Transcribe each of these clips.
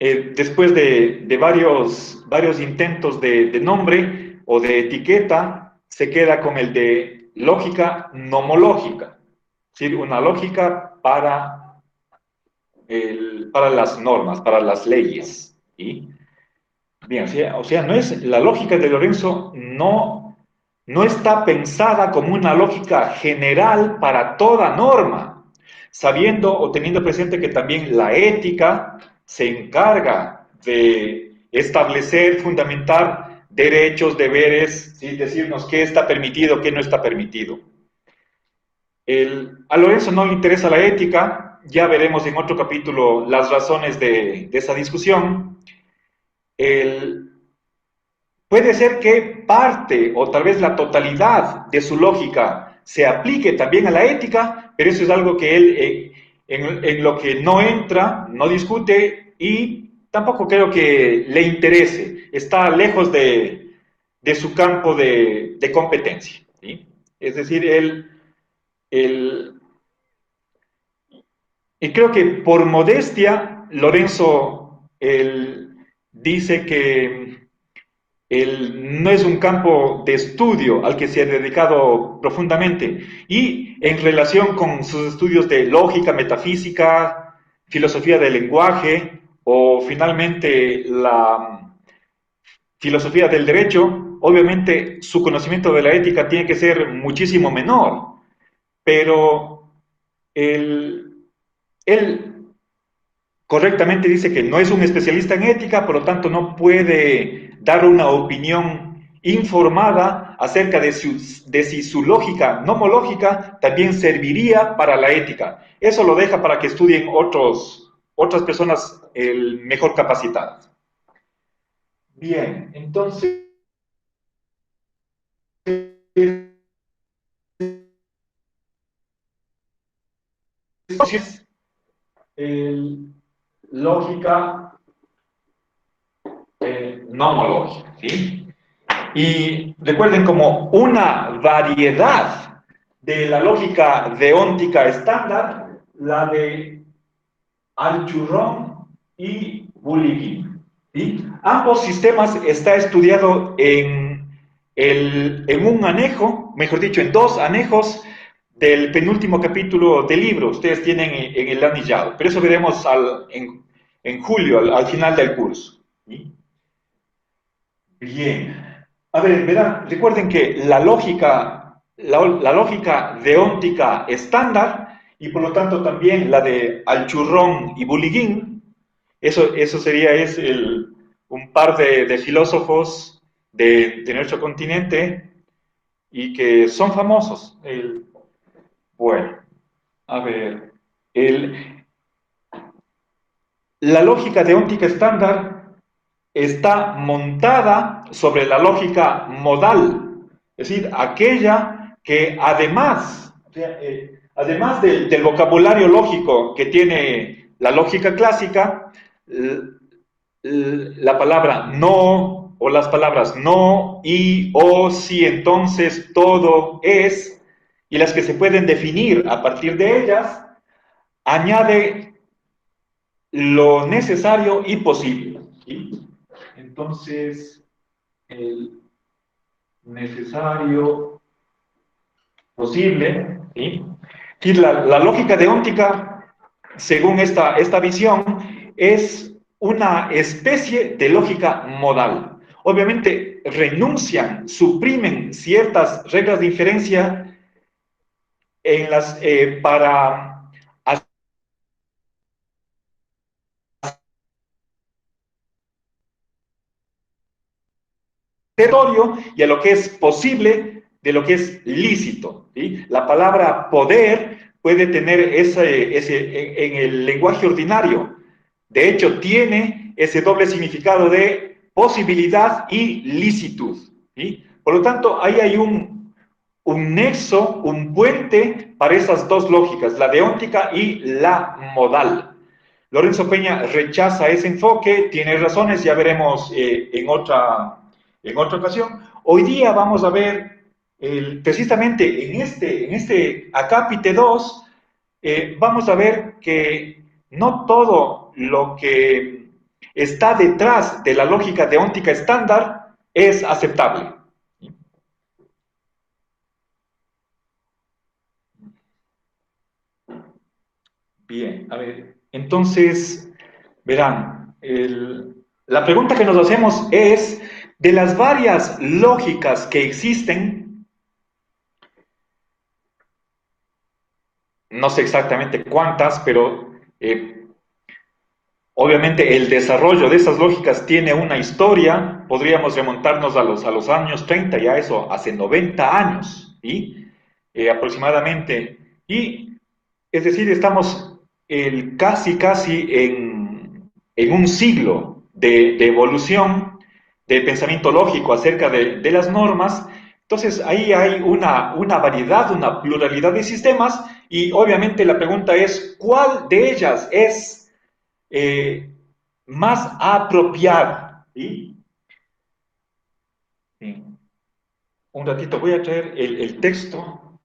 después de varios intentos de nombre o de etiqueta, se queda con el de lógica nomológica, es decir, una lógica para las normas, para las leyes. ¿Sí? Bien, o sea, no es, la lógica de Lorenzo no está pensada como una lógica general para toda norma, sabiendo o teniendo presente que también la ética se encarga de establecer, fundamentar derechos, deberes, ¿sí? Decirnos qué está permitido, qué no está permitido. A Lorenzo no le interesa la ética, ya veremos en otro capítulo las razones de esa discusión. El, Puede ser que parte o tal vez la totalidad de su lógica se aplique también a la ética, pero eso es algo que él en lo que no entra, no discute y tampoco creo que le interese. Está lejos de su campo de competencia. ¿Sí? Es decir, él, y creo que por modestia, Lorenzo dice que no es un campo de estudio al que se ha dedicado profundamente. Y en relación con sus estudios de lógica, metafísica, filosofía del lenguaje o finalmente la filosofía del derecho, obviamente su conocimiento de la ética tiene que ser muchísimo menor, pero él, él correctamente dice que no es un especialista en ética, por lo tanto no puede dar una opinión informada acerca de si su lógica nomológica también serviría para la ética. Eso lo deja para que estudien otras personas mejor capacitadas. Bien, entonces, el, lógica nomológica, ¿sí? Y recuerden como una variedad de la lógica deóntica estándar, la de Alchurrón y Bulligin. ¿Sí? Ambos sistemas está estudiado en un anejo, mejor dicho, en dos anejos del penúltimo capítulo del libro. Ustedes tienen en el anillado, pero eso veremos en julio, al final del curso. ¿Sí? Bien. A ver, verán, recuerden que la lógica deóntica estándar y por lo tanto también la de Alchurrón y Bulligin, eso sería un par de filósofos de nuestro continente y que son famosos. Bueno, a ver, el, la lógica deóntica estándar está montada sobre la lógica modal, es decir, aquella que además, además del vocabulario lógico que tiene la lógica clásica, la palabra no o las palabras no, y, o, si, entonces, todo, es, y las que se pueden definir a partir de ellas, añade lo necesario y posible. ¿Sí? Entonces, el necesario, posible, ¿sí? Y la lógica deóntica, según esta visión, es una especie de lógica modal. Obviamente renuncian, suprimen ciertas reglas de inferencia para territorio y a lo que es posible de lo que es lícito. ¿Sí? La palabra poder puede tener en el lenguaje ordinario. De hecho, tiene ese doble significado de posibilidad y licitud. ¿Sí? Por lo tanto, ahí hay un nexo, un puente para esas dos lógicas, la deóntica y la modal. Lorenzo Peña rechaza ese enfoque, tiene razones, ya veremos en otra ocasión. Hoy día vamos a ver, precisamente en este acápite 2, vamos a ver que no todo lo que está detrás de la lógica deóntica estándar es aceptable. Bien, a ver, entonces, verán, la pregunta que nos hacemos es, de las varias lógicas que existen, no sé exactamente cuántas, pero obviamente el desarrollo de esas lógicas tiene una historia, podríamos remontarnos a los años 30, ya eso, hace 90 años, ¿sí? Aproximadamente. Y es decir, estamos casi en un siglo de evolución de pensamiento lógico acerca de las normas. Entonces, ahí hay una variedad, una pluralidad de sistemas y obviamente la pregunta es, ¿cuál de ellas es eh, más apropiada? ¿Sí? Sí. Un ratito, voy a traer el texto.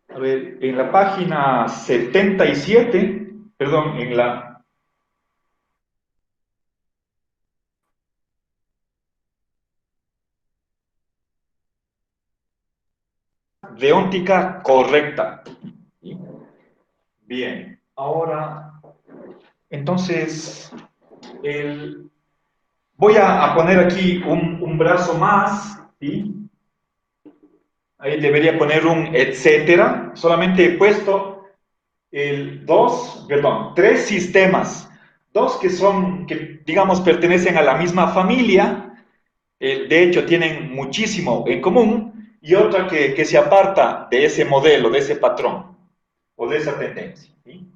A ver, en la página 77, perdón, en la deóntica correcta. ¿Sí? Bien, ahora, entonces, el, voy a poner aquí un brazo más, ¿sí? Ahí debería poner un etcétera, solamente he puesto tres sistemas, dos que son, que digamos pertenecen a la misma familia, de hecho tienen muchísimo en común, y otra que se aparta de ese modelo, de ese patrón o de esa tendencia. ¿Sí?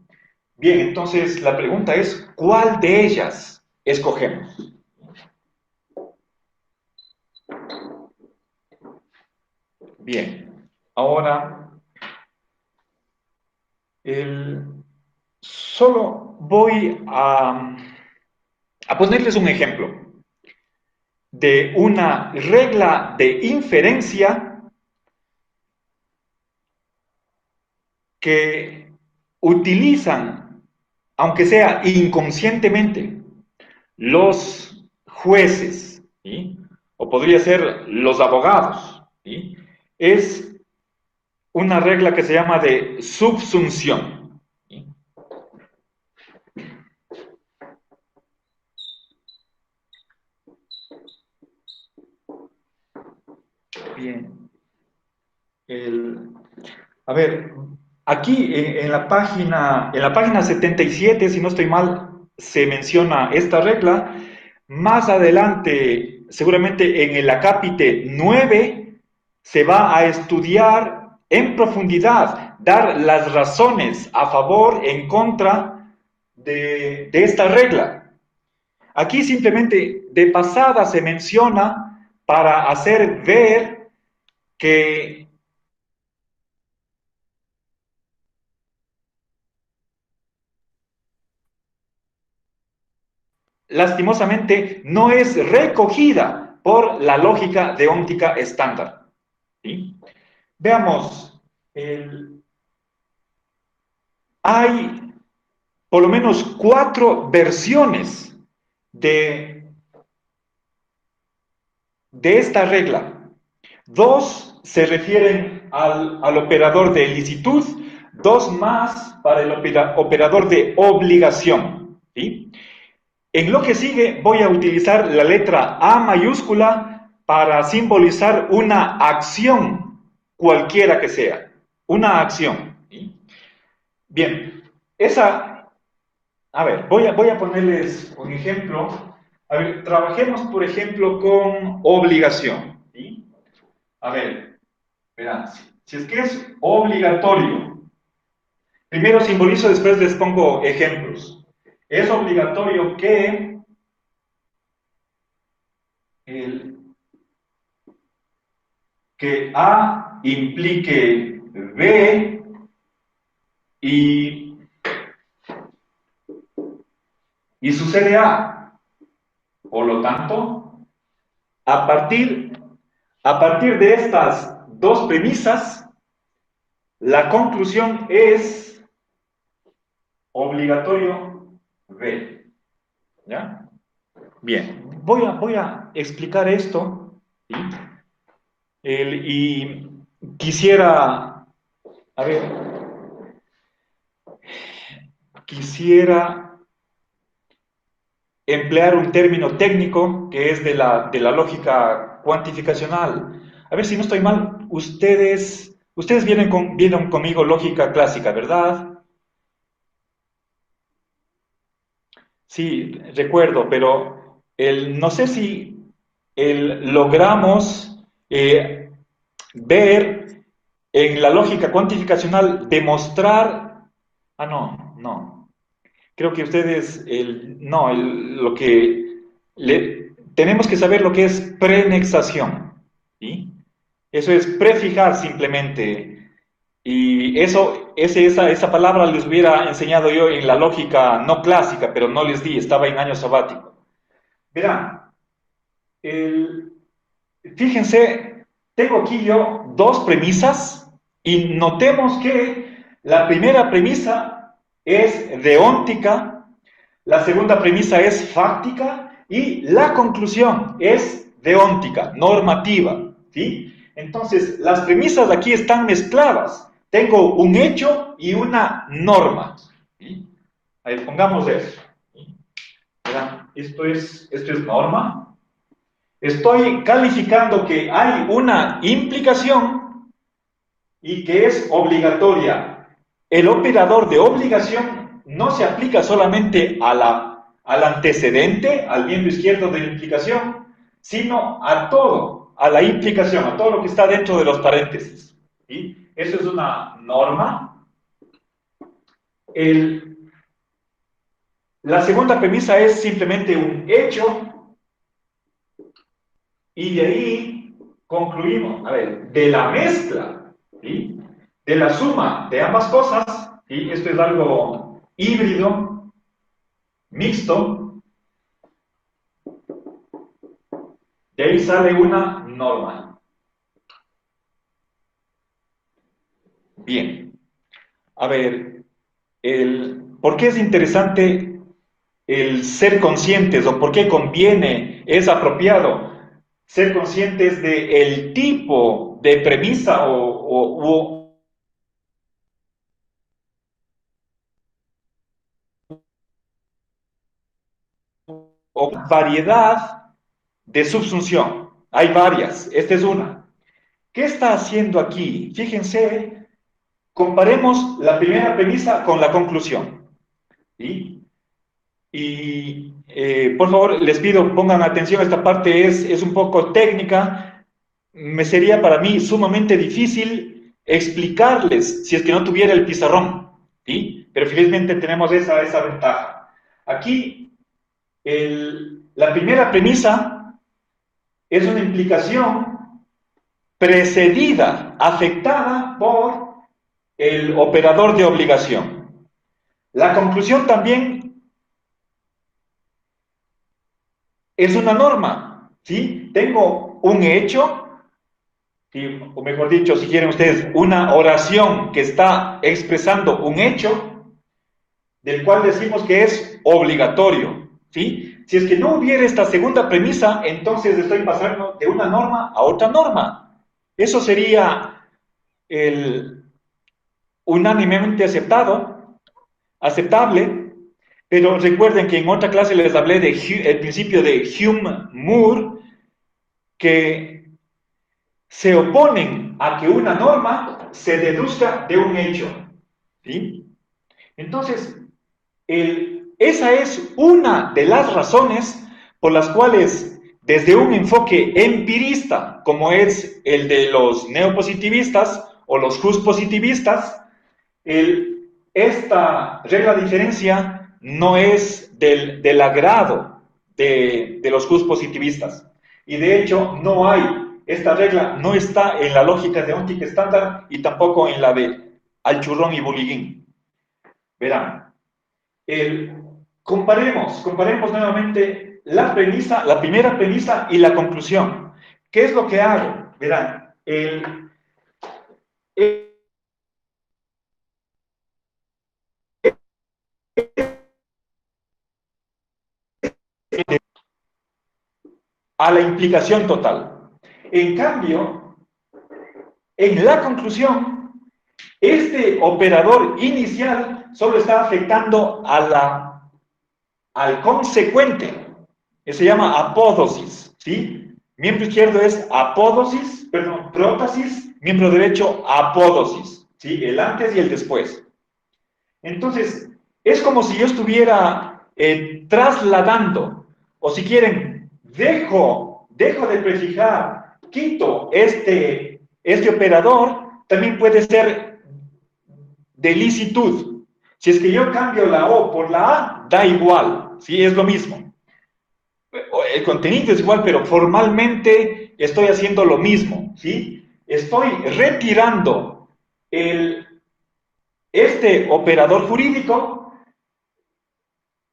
Bien, entonces la pregunta es, ¿cuál de ellas escogemos? Bien, ahora solo voy a ponerles un ejemplo de una regla de inferencia que utilizan, aunque sea inconscientemente, los jueces, ¿sí? O podría ser los abogados, ¿sí? Es una regla que se llama de subsunción. ¿Sí? Bien. El, a ver, aquí en la página 77, si no estoy mal, se menciona esta regla. Más adelante, seguramente en el acápite 9, se va a estudiar en profundidad, dar las razones a favor, en contra de esta regla. Aquí simplemente de pasada se menciona para hacer ver que lastimosamente no es recogida por la lógica deóntica estándar. ¿Sí? Veamos, hay por lo menos 4 versiones de, de esta regla. Dos se refieren al operador de licitud, dos más para el operador de obligación. ¿Sí? En lo que sigue voy a utilizar la letra A mayúscula para simbolizar una acción, cualquiera que sea, una acción. ¿Sí? Bien, a ver, voy a ponerles un ejemplo. A ver, trabajemos, por ejemplo, con obligación. ¿Sí? A ver, verán, si es que es obligatorio, primero simbolizo, después les pongo ejemplos. Es obligatorio el, que A implique B y, y sucede A. Por lo tanto, a partir, a partir de estas dos premisas, la conclusión es obligatorio B. ¿Ya? Bien, voy a explicar esto, ¿sí? Y quisiera, a ver, quisiera emplear un término técnico que es de la lógica cuantificacional. A ver si no estoy mal, ustedes vieron conmigo lógica clásica, ¿verdad? Sí, recuerdo, pero no sé si logramos ver en la lógica cuantificacional demostrar, no, creo que ustedes, no, lo que tenemos que saber lo que es prenexación, ¿sí? Eso es prefijar simplemente, y esa palabra les hubiera enseñado yo en la lógica no clásica, pero no les di, estaba en año sabático. Verán, el, fíjense, tengo aquí yo dos premisas y notemos que la primera premisa es deóntica, la segunda premisa es fáctica y la conclusión es deóntica, normativa, ¿sí? Entonces, las premisas aquí están mezcladas. Tengo un hecho y una norma, ¿sí? Ahí pongamos eso. ¿Sí? Verán, esto es norma. Estoy calificando que hay una implicación y que es obligatoria. El operador de obligación no se aplica solamente al antecedente, al miembro izquierdo de la implicación, sino a todo, a la implicación, a todo lo que está dentro de los paréntesis. ¿Sí? Eso es una norma. El, la segunda premisa es simplemente un hecho y de ahí concluimos, a ver, de la mezcla, ¿sí? De la suma de ambas cosas, ¿sí? Esto es algo híbrido, mixto, de ahí sale una norma. Bien, a ver, ¿por qué es interesante el ser conscientes o por qué conviene, es apropiado ser conscientes de el tipo de premisa o variedad de subsunción? Hay varias, esta es una. ¿Qué está haciendo aquí? Fíjense, comparemos la primera premisa con la conclusión. ¿Sí? Y por favor, les pido, pongan atención, esta parte es un poco técnica. Me sería para mí sumamente difícil explicarles si es que no tuviera el pizarrón. ¿Sí? Pero felizmente tenemos esa ventaja. Aquí, la primera premisa es una implicación precedida, afectada por el operador de obligación. La conclusión también es una norma, ¿sí? Tengo un hecho, ¿sí? O mejor dicho, si quieren ustedes, una oración que está expresando un hecho del cual decimos que es obligatorio, ¿sí? Si es que no hubiera esta segunda premisa, entonces estoy pasando de una norma a otra norma. Eso sería el unánimemente aceptable, pero recuerden que en otra clase les hablé del principio de Hume-Moore, que se oponen a que una norma se deduzca de un hecho. ¿Sí? Entonces, esa es una de las razones por las cuales, desde un enfoque empirista, como es el de los neopositivistas o los positivistas, esta regla de diferencia no es del agrado de los positivistas. Y de hecho, no hay, esta regla no está en la lógica de óptica estándar y tampoco en la de Alchurrón y Bullivín. Verán, comparemos nuevamente la premisa, la primera premisa y la conclusión. ¿Qué es lo que hago? Verán, el a la implicación total. En cambio, en la conclusión, este operador inicial solo está afectando al consecuente, que se llama apódosis, ¿sí? Miembro izquierdo es apódosis, perdón, prótesis, miembro derecho apódosis, ¿sí? El antes y el después. Entonces, es como si yo estuviera trasladando, o si quieren, dejo de prefijar, quito este operador, también puede ser de licitud. Si es que yo cambio la O por la A, da igual, ¿sí? Es lo mismo. El contenido es igual, pero formalmente estoy haciendo lo mismo, ¿sí? Estoy retirando este operador jurídico,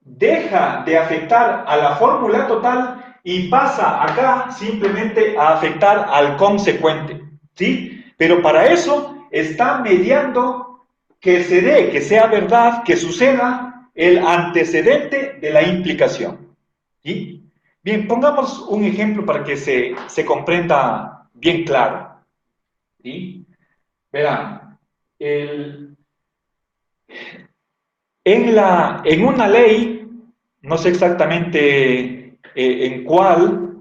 deja de afectar a la fórmula total y pasa acá simplemente a afectar al consecuente, ¿sí? Pero para eso está mediando que se dé, que sea verdad, que suceda el antecedente de la implicación, ¿sí? Bien, pongamos un ejemplo para que se comprenda bien claro, ¿sí? Verán, en una ley, no sé exactamente en cuál,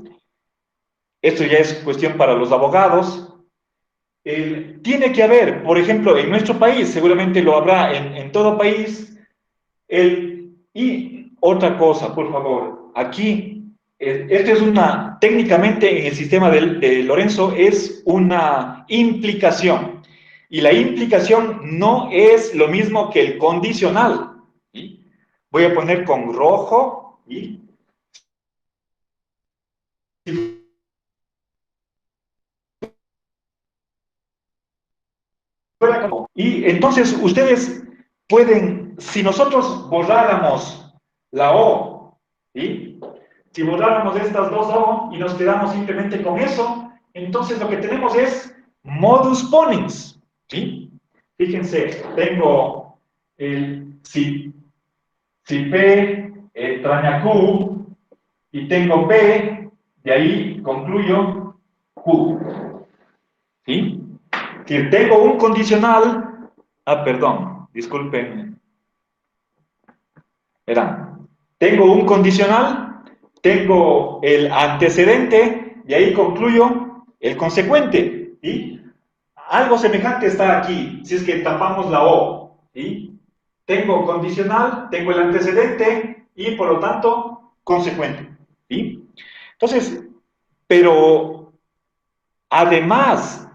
esto ya es cuestión para los abogados, tiene que haber, por ejemplo, en nuestro país, seguramente lo habrá en todo país, y otra cosa, por favor, aquí, esto es técnicamente en el sistema de Lorenzo es una implicación, y la implicación no es lo mismo que el condicional, ¿sí? Voy a poner con rojo, y y entonces ustedes pueden, si nosotros borráramos la O, ¿sí? Si borráramos estas dos O y nos quedamos simplemente con eso, entonces lo que tenemos es modus ponens, ¿sí? Fíjense, tengo si P traña Q y tengo P, de ahí concluyo Q, ¿sí? Si tengo un condicional, perdón, disculpen, verán, tengo un condicional, tengo el antecedente y ahí concluyo el consecuente, ¿sí? Algo semejante está aquí, si es que tapamos la O, ¿sí? Tengo condicional, tengo el antecedente y por lo tanto consecuente, ¿sí? Entonces, pero además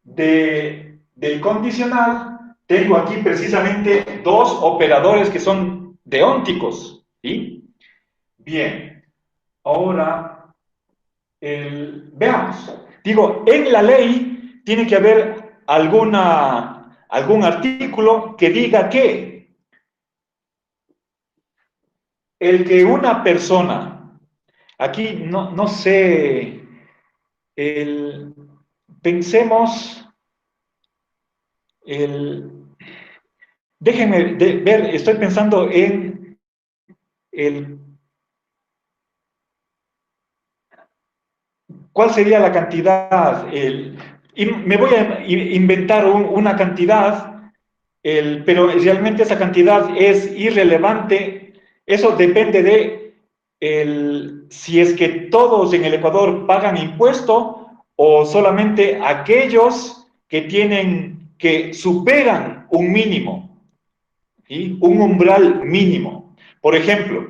del condicional, tengo aquí precisamente dos operadores que son deónticos, ¿sí? Bien, ahora veamos. Digo, en la ley tiene que haber algún artículo que diga que el que una persona, aquí no sé, pensemos, el, déjenme ver, estoy pensando en el, cuál sería la cantidad, y me voy a inventar una cantidad, pero realmente esa cantidad es irrelevante. Eso depende de si es que todos en el Ecuador pagan impuesto o solamente aquellos que superan un mínimo, ¿sí? Un umbral mínimo. Por ejemplo,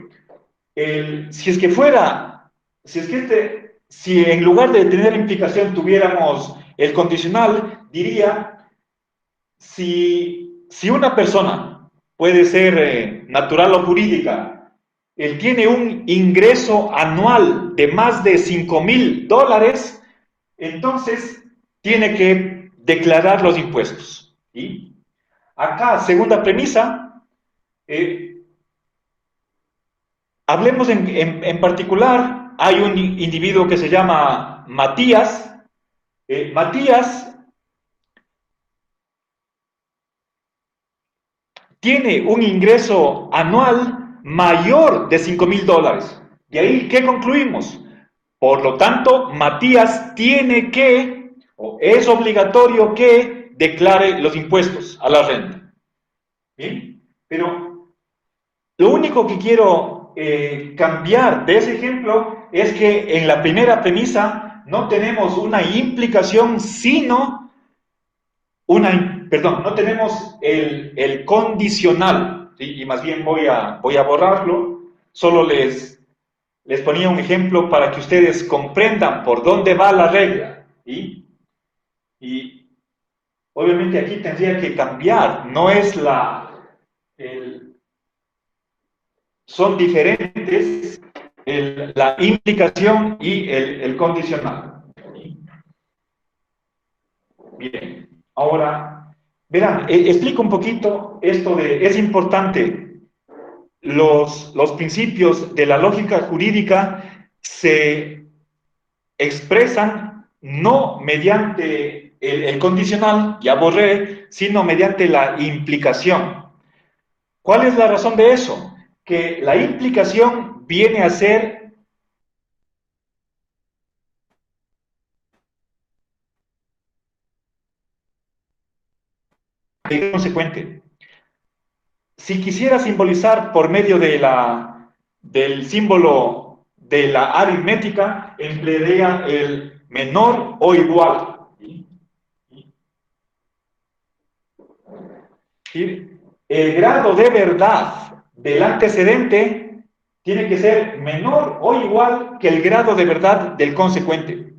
si es que fuera, si en lugar de tener implicación tuviéramos el condicional, diría, si una persona puede ser natural o jurídica, él tiene un ingreso anual de más de $5,000, entonces tiene que declarar los impuestos. ¿Sí? Acá, segunda premisa, eh, hablemos en particular, hay un individuo que se llama Matías. Matías tiene un ingreso anual mayor de $5,000. Y ahí, ¿qué concluimos? Por lo tanto, Matías tiene que, o es obligatorio que declare los impuestos a la renta. ¿Bien? Pero lo único que quiero cambiar de ese ejemplo es que en la primera premisa no tenemos una implicación, sino no tenemos el condicional, ¿sí? Y más bien voy a borrarlo, solo les ponía un ejemplo para que ustedes comprendan por dónde va la regla, ¿sí? Y obviamente aquí tendría que cambiar, no es son diferentes la implicación y el condicional. Bien, ahora, verán, explico un poquito esto es importante, los principios de la lógica jurídica se expresan no mediante el condicional, ya borré, sino mediante la implicación. ¿Cuál es la razón de eso? Que la implicación viene a ser consecuente. Si quisiera simbolizar por medio del símbolo de la aritmética, emplearía el menor o igual. ¿Sí? El grado de verdad del antecedente tiene que ser menor o igual que el grado de verdad del consecuente.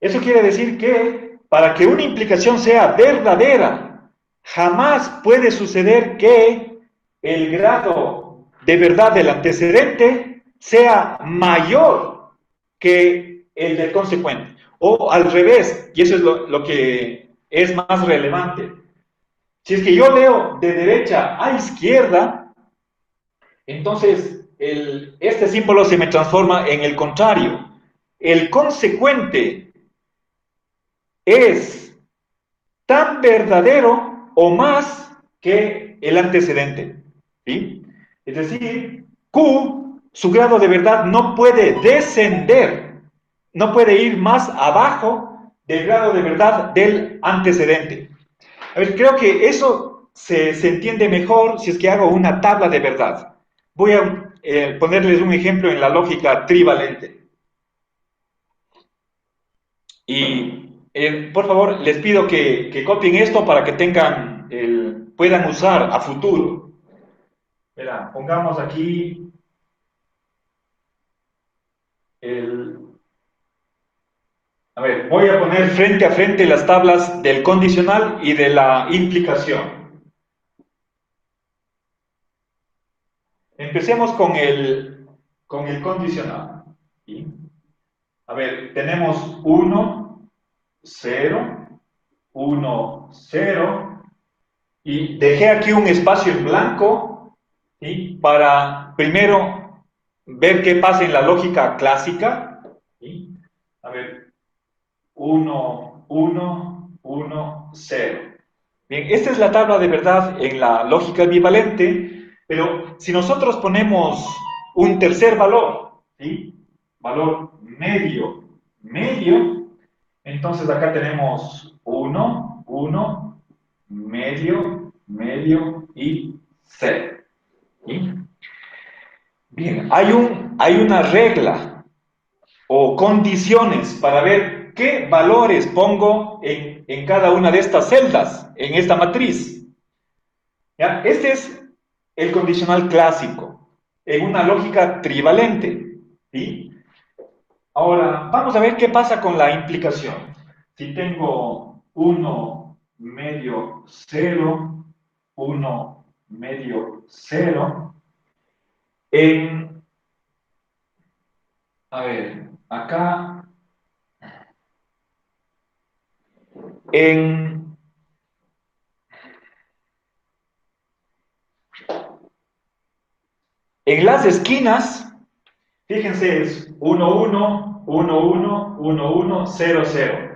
Eso quiere decir que para que una implicación sea verdadera, jamás puede suceder que el grado de verdad del antecedente sea mayor que el del consecuente. O al revés, y eso es lo que es más relevante. Si es que yo leo de derecha a izquierda, entonces este símbolo se me transforma en el contrario. El consecuente es tan verdadero o más que el antecedente. ¿Sí? Es decir, Q, su grado de verdad no puede descender, no puede ir más abajo del grado de verdad del antecedente. A ver, creo que eso se entiende mejor si es que hago una tabla de verdad. Voy a ponerles un ejemplo en la lógica trivalente. Y por favor, les pido que copien esto para que puedan usar a futuro. Mira, pongamos aquí el... A ver, voy a poner frente a frente las tablas del condicional y de la implicación. Empecemos con el condicional. ¿Sí? A ver, tenemos 1, 0, 1, 0, y dejé aquí un espacio en blanco, ¿sí? Para primero ver qué pasa en la lógica clásica. ¿Sí? A ver, 1, 1, 1, 0. Bien, esta es la tabla de verdad en la lógica bivalente, pero si nosotros ponemos un tercer valor, ¿sí? Valor medio, medio, entonces acá tenemos 1, 1, medio, medio y 0. ¿Sí? Bien, hay una regla o condiciones para ver qué valores pongo en cada una de estas celdas, en esta matriz. ¿Ya? Este es el condicional clásico, en una lógica trivalente. ¿Sí? Ahora, vamos a ver qué pasa con la implicación. Si tengo 1 medio 0, 1 medio 0, en, a ver, acá, en, en las esquinas, fíjense, es 1, 1, 1, 1, 1, 1, 0, 0.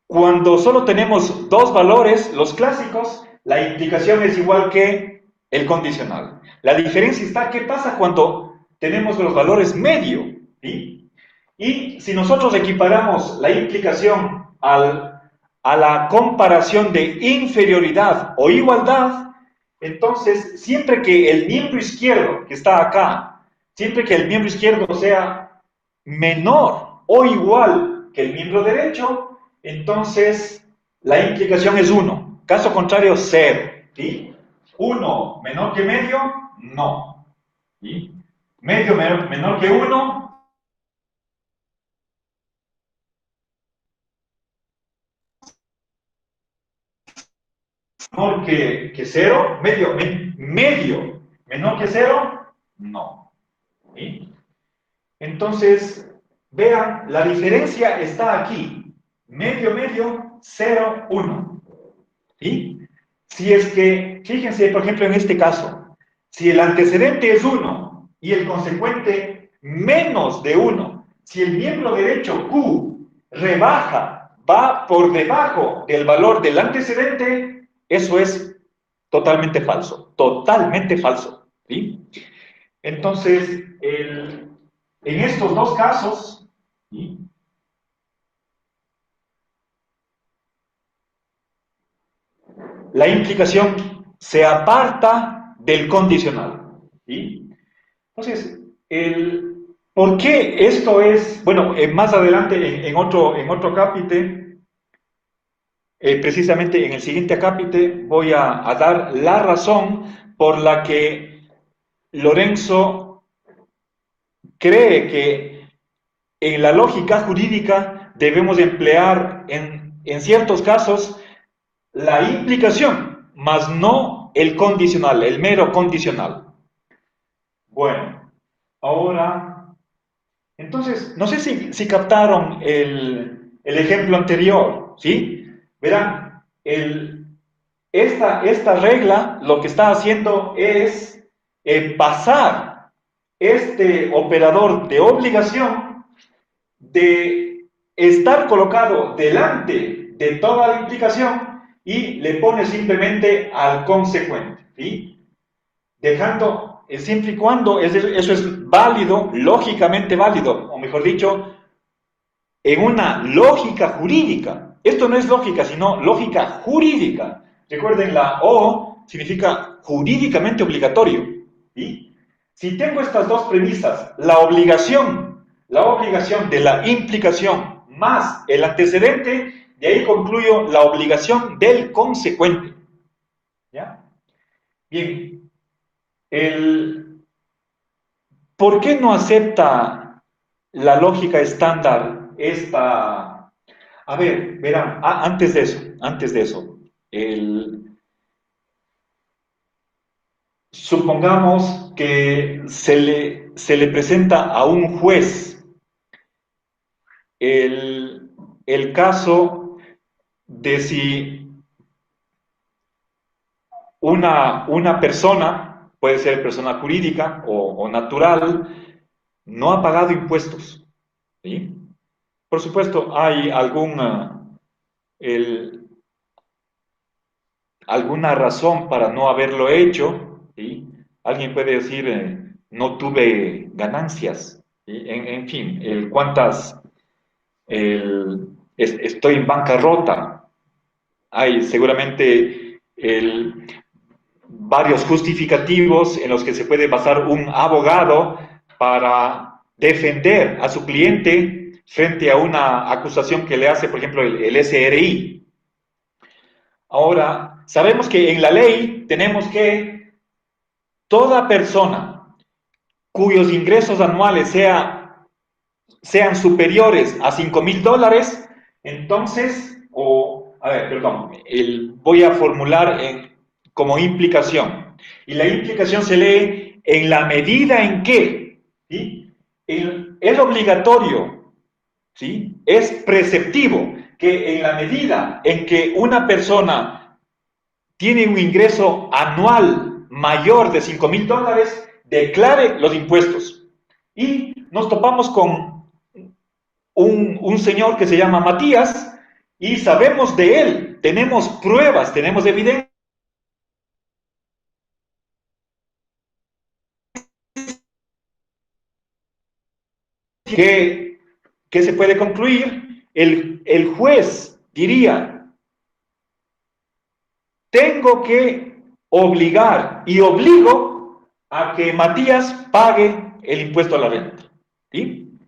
Cuando solo tenemos dos valores, los clásicos, la implicación es igual que el condicional. La diferencia está, ¿qué pasa cuando tenemos los valores medio, ¿sí? Y si nosotros equiparamos la implicación a la comparación de inferioridad o igualdad, entonces siempre que el miembro izquierdo que está acá, siempre que el miembro izquierdo sea menor o igual que el miembro derecho, entonces la implicación es 1. Caso contrario, 0. ¿Sí? 1 menor que medio, no. ¿Sí? Medio menor que 1, menor que 0, medio menor que 0, no. ¿Sí? Entonces, vean, la diferencia está aquí. Medio, 0, 1. ¿Sí? Si es que, fíjense, por ejemplo, en este caso, si el antecedente es 1 y el consecuente menos de 1, si el miembro derecho Q rebaja, va por debajo del valor del antecedente, eso es totalmente falso, ¿sí? Entonces, en estos dos casos, ¿sí? La implicación se aparta del condicional, ¿sí? Entonces, ¿por qué esto es? Bueno, más adelante en otro acápite, precisamente en el siguiente acápite, voy a dar la razón por la que Lorenzo cree que en la lógica jurídica debemos emplear en ciertos casos la implicación, más no el condicional, el mero condicional. Bueno, ahora, entonces, no sé si captaron el ejemplo anterior, ¿sí? Verán, esta regla lo que está haciendo es pasar este operador de obligación de estar colocado delante de toda la implicación y le pone simplemente al consecuente, ¿sí? Dejando, siempre y cuando eso es válido, lógicamente válido, o mejor dicho, en una lógica jurídica. Esto no es lógica, sino lógica jurídica. Recuerden, la O significa jurídicamente obligatorio. ¿Sí? Si tengo estas dos premisas, la obligación de la implicación más el antecedente, de ahí concluyo la obligación del consecuente. ¿Ya? Bien, ¿por qué no acepta la lógica estándar esta? A ver, verán, antes de eso, supongamos que se le presenta a un juez el, el caso de si una persona, puede ser persona jurídica o natural, no ha pagado impuestos, ¿sí? Por supuesto, hay el, alguna razón para no haberlo hecho, ¿sí? Alguien puede decir, no tuve ganancias, ¿sí? En fin, estoy en bancarrota. Hay seguramente varios justificativos en los que se puede basar un abogado para defender a su cliente frente a una acusación que le hace, por ejemplo, el SRI. Ahora, sabemos que en la ley tenemos que toda persona cuyos ingresos anuales sean superiores a $5,000, entonces, a ver, perdón, voy a formular como implicación. Y la implicación se lee en la medida en que, ¿sí? Es obligatorio, ¿sí? Es preceptivo que en la medida en que una persona tiene un ingreso anual mayor de $5,000, declare los impuestos. Y nos topamos con un señor que se llama Matías y sabemos de él, tenemos pruebas, tenemos evidencia ¿qué, qué se puede concluir? El juez diría, tengo que obligar y obligo a que Matías pague el impuesto a la renta. ¿Sí?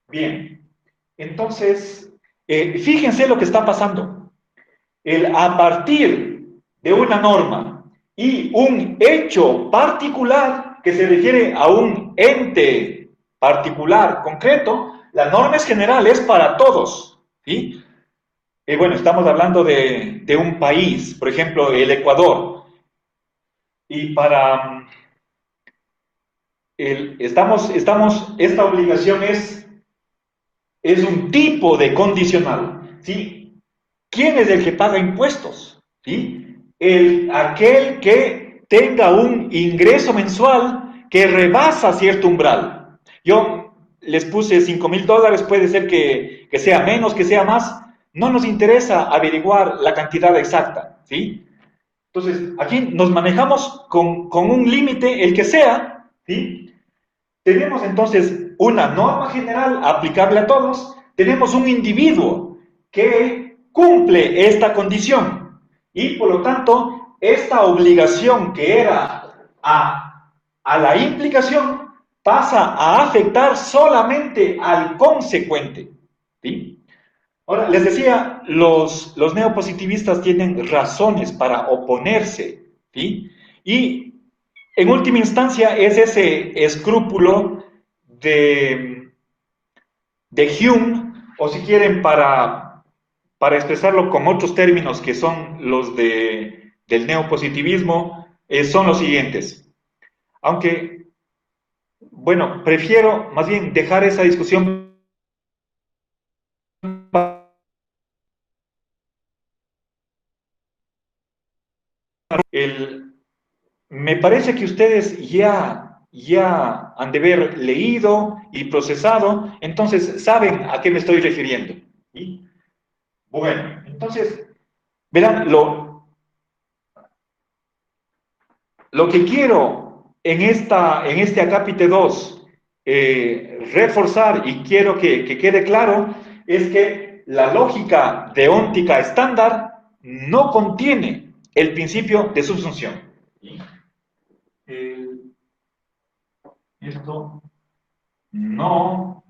Bien, entonces, fíjense lo que está pasando. A partir de una norma y un hecho particular que se refiere a un ente particular, concreto, la norma es general, es para todos. ¿Sí? Bueno, estamos hablando de un país, por ejemplo, el Ecuador, y para esta obligación es un tipo de condicional, ¿sí? ¿Quién es el que paga impuestos? ¿Sí? Aquel que tenga un ingreso mensual que rebasa cierto umbral. Yo les puse $5,000, puede ser que sea menos, que sea más. No nos interesa averiguar la cantidad exacta, ¿sí? Entonces, aquí nos manejamos con un límite, el que sea, ¿sí? Tenemos entonces una norma general aplicable a todos, tenemos un individuo que cumple esta condición y por lo tanto esta obligación que era a la implicación pasa a afectar solamente al consecuente. ¿Sí? Ahora, les decía, los neopositivistas tienen razones para oponerse, ¿sí? Y en última instancia es ese escrúpulo de, de Hume, o si quieren, para expresarlo con otros términos que son los del neopositivismo, son los siguientes. Aunque, bueno, prefiero más bien dejar esa discusión para el, me parece que ustedes ya han de haber leído y procesado, entonces saben a qué me estoy refiriendo. ¿Sí? Bueno, entonces, verán, lo que quiero en este acápite 2 reforzar y quiero que quede claro es que la lógica deóntica estándar no contiene el principio de subsunción. ¿Sí? Esto no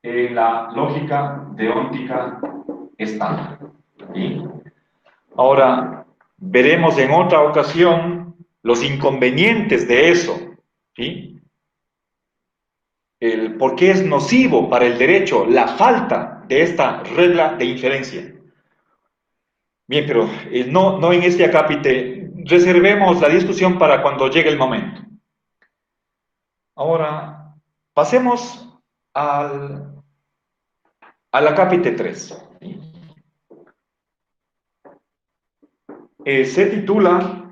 en la lógica deóntica estándar. ¿Sí? Ahora, veremos en otra ocasión los inconvenientes de eso. ¿Sí? El por qué es nocivo para el derecho la falta de esta regla de inferencia. Bien, pero no en este acápite. Reservemos la discusión para cuando llegue el momento. Ahora, pasemos al acápite 3. Se titula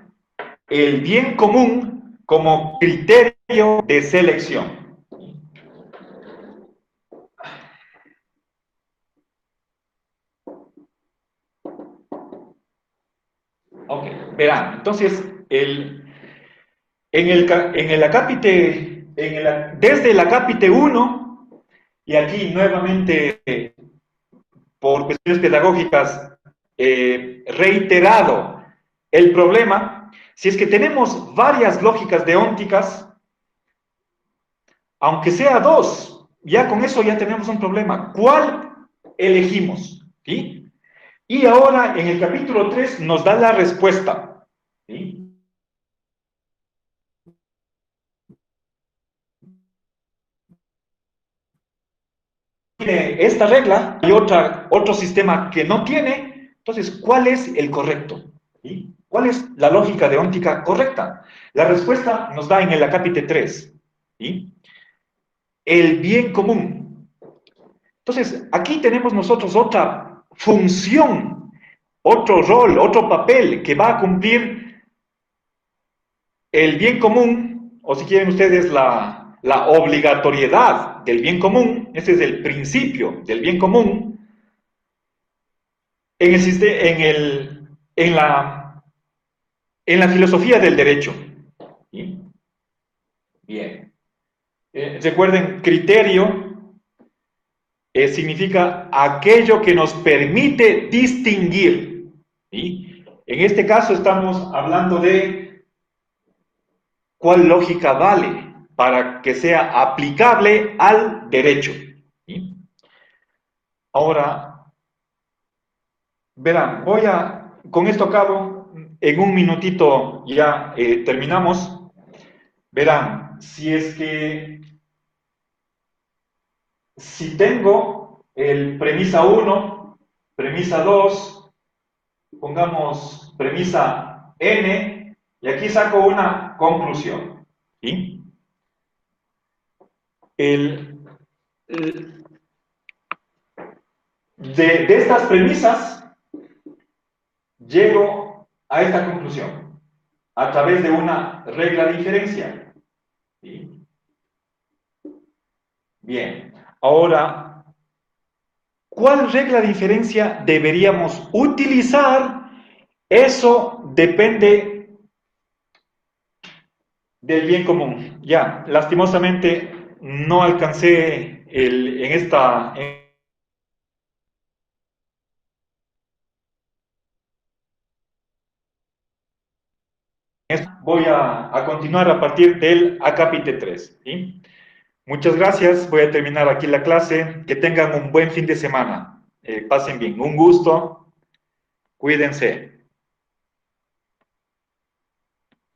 El bien común como criterio de selección. Ok, verán, entonces, en el acápite, desde el acápite 1, y aquí nuevamente por cuestiones pedagógicas reiterado el problema, si es que tenemos varias lógicas deónticas, aunque sea dos, ya con eso ya tenemos un problema. ¿Cuál elegimos? ¿Sí? Y ahora en el capítulo 3 nos da la respuesta. ¿Sí? Tiene esta regla y otro sistema que no tiene. Entonces, ¿cuál es el correcto? ¿Sí? ¿Cuál es la lógica deóntica correcta? La respuesta nos da en el acápite 3. ¿Sí? El bien común. Entonces, aquí tenemos nosotros otra función, otro rol, otro papel que va a cumplir el bien común, o si quieren ustedes la obligatoriedad del bien común, ese es el principio del bien común, en la filosofía del derecho. ¿Sí? Bien. Recuerden, criterio significa aquello que nos permite distinguir. ¿Sí? En este caso estamos hablando de cuál lógica vale para que sea aplicable al derecho. ¿Sí? Ahora, verán, con esto acabo, en un minutito ya terminamos. Verán, si tengo el premisa 1, premisa 2, pongamos premisa n, y aquí saco una conclusión. ¿Sí? El, el- de estas premisas llego a esta conclusión a través de una regla de inferencia. ¿Sí? Bien, ahora, ¿cuál regla de inferencia deberíamos utilizar? Eso depende del bien común. Ya, lastimosamente no alcancé voy a continuar a partir del acápite 3. ¿Sí? Muchas gracias, voy a terminar aquí la clase. Que tengan un buen fin de semana. Pasen bien, un gusto, cuídense.